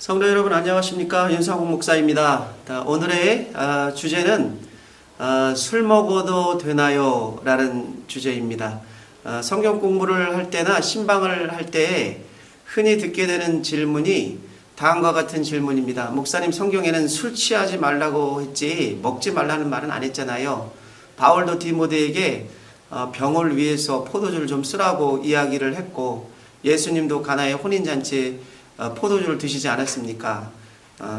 성도 여러분 안녕하십니까? 윤상홍 목사입니다. 오늘의 주제는 술 먹어도 되나요? 라는 주제입니다. 성경 공부를 할 때나 신방을 할 때 흔히 듣게 되는 질문이 다음과 같은 질문입니다. 목사님, 성경에는 술 취하지 말라고 했지 먹지 말라는 말은 안 했잖아요. 바울도 디모데에게 병을 위해서 포도주를 좀 쓰라고 이야기를 했고, 예수님도 가나의 혼인잔치에 포도주를 드시지 않았습니까?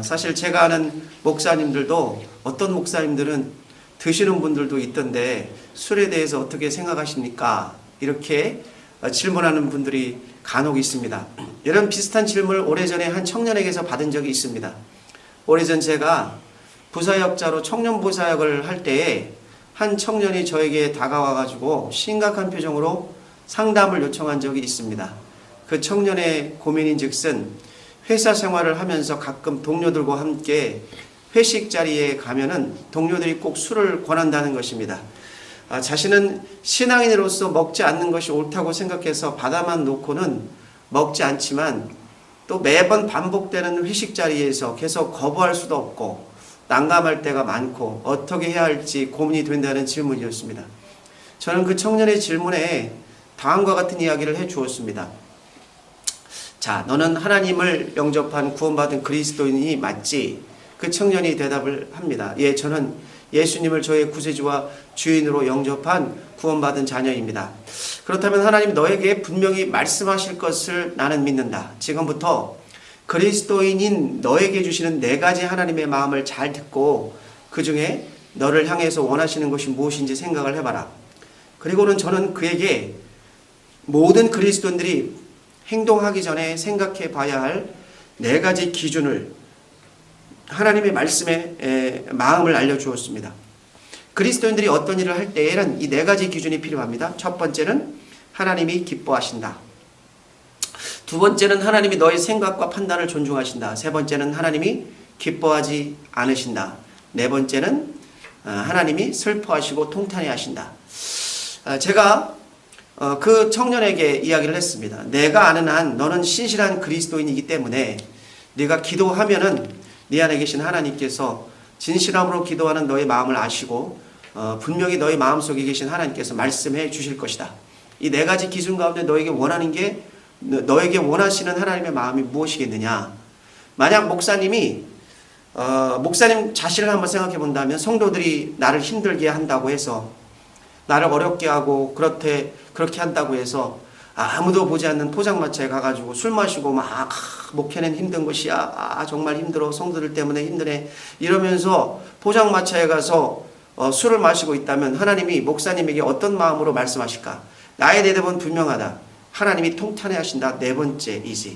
사실 제가 아는 목사님들도 어떤 목사님들은 드시는 분들도 있던데 술에 대해서 어떻게 생각하십니까? 이렇게 질문하는 분들이 간혹 있습니다. 이런 비슷한 질문을 오래전에 한 청년에게서 받은 적이 있습니다. 오래전 제가 부사역자로 청년부사역을 할 때에 한 청년이 저에게 다가와가지고 심각한 표정으로 상담을 요청한 적이 있습니다. 그 청년의 고민인 즉슨 회사 생활을 하면서 가끔 동료들과 함께 회식 자리에 가면은 동료들이 꼭 술을 권한다는 것입니다. 자신은 신앙인으로서 먹지 않는 것이 옳다고 생각해서 받아만 놓고는 먹지 않지만 또 매번 반복되는 회식 자리에서 계속 거부할 수도 없고 난감할 때가 많고 어떻게 해야 할지 고민이 된다는 질문이었습니다. 저는 그 청년의 질문에 다음과 같은 이야기를 해 주었습니다. 자, 너는 하나님을 영접한 구원받은 그리스도인이 맞지? 그 청년이 대답을 합니다. 예, 저는 예수님을 저의 구세주와 주인으로 영접한 구원받은 자녀입니다. 그렇다면 하나님 너에게 분명히 말씀하실 것을 나는 믿는다. 지금부터 그리스도인인 너에게 주시는 4가지 하나님의 마음을 잘 듣고 그 중에 너를 향해서 원하시는 것이 무엇인지 생각을 해봐라. 그리고는 저는 그에게 모든 그리스도인들이 행동하기 전에 생각해 봐야 할 4가지 기준을 하나님의 말씀에 마음을 알려주었습니다. 그리스도인들이 어떤 일을 할 때에는 이 4가지 기준이 필요합니다. 첫 번째는 하나님이 기뻐하신다. 두 번째는 하나님이 너의 생각과 판단을 존중하신다. 세 번째는 하나님이 기뻐하지 않으신다. 네 번째는 하나님이 슬퍼하시고 통탄해 하신다. 제가 그 청년에게 이야기를 했습니다. 내가 아는 한 너는 신실한 그리스도인이기 때문에 네가 기도하면은 네 안에 계신 하나님께서 진실함으로 기도하는 너의 마음을 아시고 분명히 너의 마음속에 계신 하나님께서 말씀해 주실 것이다. 이 4가지 기준 가운데 너에게 원하는 게 너에게 원하시는 하나님의 마음이 무엇이겠느냐. 만약 목사님 자신을 한번 생각해 본다면 성도들이 나를 힘들게 한다고 해서 나를 어렵게 하고 그렇게 한다고 해서 아무도 보지 않는 포장마차에 가가지고 술 마시고 막 목회는 힘든 것이야. 정말 힘들어. 성도들 때문에 힘드네. 이러면서 포장마차에 가서 술을 마시고 있다면 하나님이 목사님에게 어떤 마음으로 말씀하실까? 나의 대답은 분명하다. 하나님이 통탄해 하신다. 4번째이지.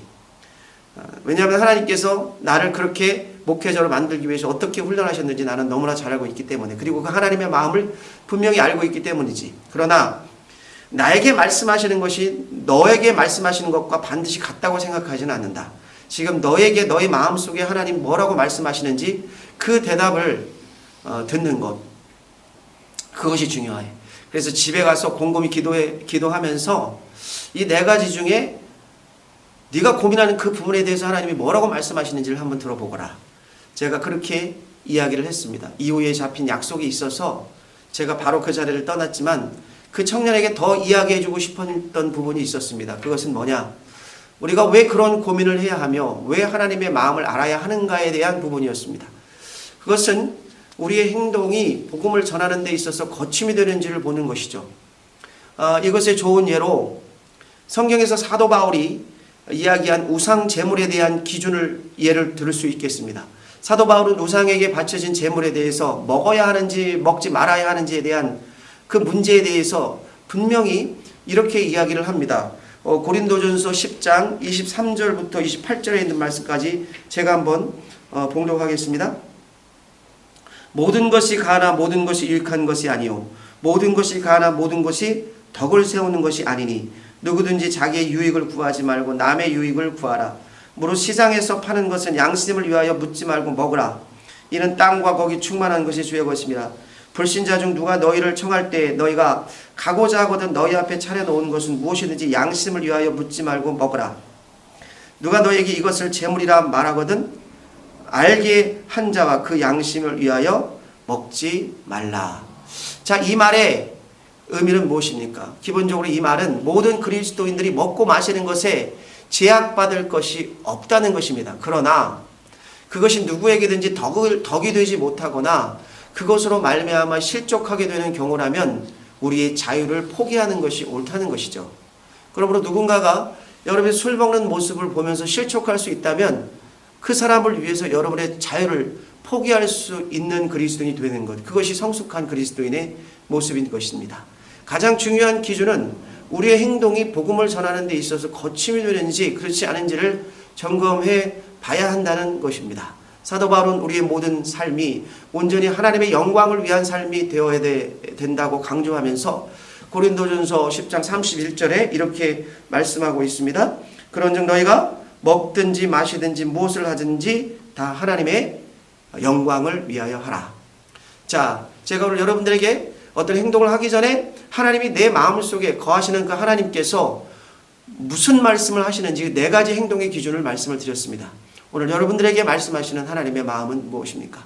왜냐하면 하나님께서 나를 그렇게 목회자로 만들기 위해서 어떻게 훈련하셨는지 나는 너무나 잘 알고 있기 때문에, 그리고 그 하나님의 마음을 분명히 알고 있기 때문이지. 그러나 나에게 말씀하시는 것이 너에게 말씀하시는 것과 반드시 같다고 생각하지는 않는다. 지금 너에게 너의 마음속에 하나님 뭐라고 말씀하시는지 그 대답을 듣는 것, 그것이 중요해. 그래서 집에 가서 곰곰이 기도하면서 이 4가지 중에 네가 고민하는 그 부분에 대해서 하나님이 뭐라고 말씀하시는지를 한번 들어보거라. 제가 그렇게 이야기를 했습니다. 이후에 잡힌 약속이 있어서 제가 바로 그 자리를 떠났지만 그 청년에게 더 이야기해주고 싶었던 부분이 있었습니다. 그것은 뭐냐? 우리가 왜 그런 고민을 해야 하며 왜 하나님의 마음을 알아야 하는가에 대한 부분이었습니다. 그것은 우리의 행동이 복음을 전하는 데 있어서 거침이 되는지를 보는 것이죠. 이것의 좋은 예로 성경에서 사도 바울이 이야기한 우상 제물에 대한 기준을 예를 들을 수 있겠습니다. 사도 바울은 우상에게 바쳐진 제물에 대해서 먹어야 하는지 먹지 말아야 하는지에 대한 그 문제에 대해서 분명히 이렇게 이야기를 합니다. 고린도전서 10장 23절부터 28절에 있는 말씀까지 제가 한번 봉독하겠습니다. 모든 것이 가나 모든 것이 유익한 것이 아니요 모든 것이 가나 모든 것이 덕을 세우는 것이 아니니 누구든지 자기의 유익을 구하지 말고 남의 유익을 구하라. 무릇 시장에서 파는 것은 양심을 위하여 묻지 말고 먹으라. 이는 땅과 거기 충만한 것이 주의 것입니다. 불신자 중 누가 너희를 청할 때 너희가 가고자 하거든 너희 앞에 차려놓은 것은 무엇이든지 양심을 위하여 묻지 말고 먹으라. 누가 너희에게 이것을 재물이라 말하거든 알게 한 자와 그 양심을 위하여 먹지 말라. 자, 이 말의 의미는 무엇입니까? 기본적으로 이 말은 모든 그리스도인들이 먹고 마시는 것에 제약받을 것이 없다는 것입니다. 그러나 그것이 누구에게든지 덕이 되지 못하거나 그것으로 말미암아 실족하게 되는 경우라면 우리의 자유를 포기하는 것이 옳다는 것이죠. 그러므로 누군가가 여러분의 술 먹는 모습을 보면서 실족할 수 있다면 그 사람을 위해서 여러분의 자유를 포기할 수 있는 그리스도인이 되는 것, 그것이 성숙한 그리스도인의 모습인 것입니다. 가장 중요한 기준은 우리의 행동이 복음을 전하는 데 있어서 거침이 되는지 그렇지 않은지를 점검해 봐야 한다는 것입니다. 사도 바울은 우리의 모든 삶이 온전히 하나님의 영광을 위한 삶이 되어야 된다고 강조하면서 고린도전서 10장 31절에 이렇게 말씀하고 있습니다. 그런즉 너희가 먹든지 마시든지 무엇을 하든지 다 하나님의 영광을 위하여 하라. 자, 제가 오늘 여러분들에게 어떤 행동을 하기 전에 하나님이 내 마음속에 거하시는 그 하나님께서 무슨 말씀을 하시는지 4가지 행동의 기준을 말씀을 드렸습니다. 오늘 여러분들에게 말씀하시는 하나님의 마음은 무엇입니까?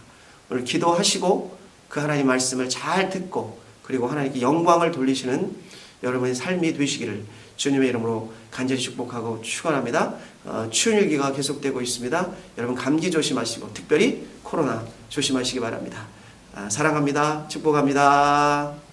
오늘 기도하시고 그 하나님 말씀을 잘 듣고 그리고 하나님께 영광을 돌리시는 여러분의 삶이 되시기를 주님의 이름으로 간절히 축복하고 축원합니다. 추운 일기가 계속되고 있습니다. 여러분 감기 조심하시고 특별히 코로나 조심하시기 바랍니다. 사랑합니다. 축복합니다.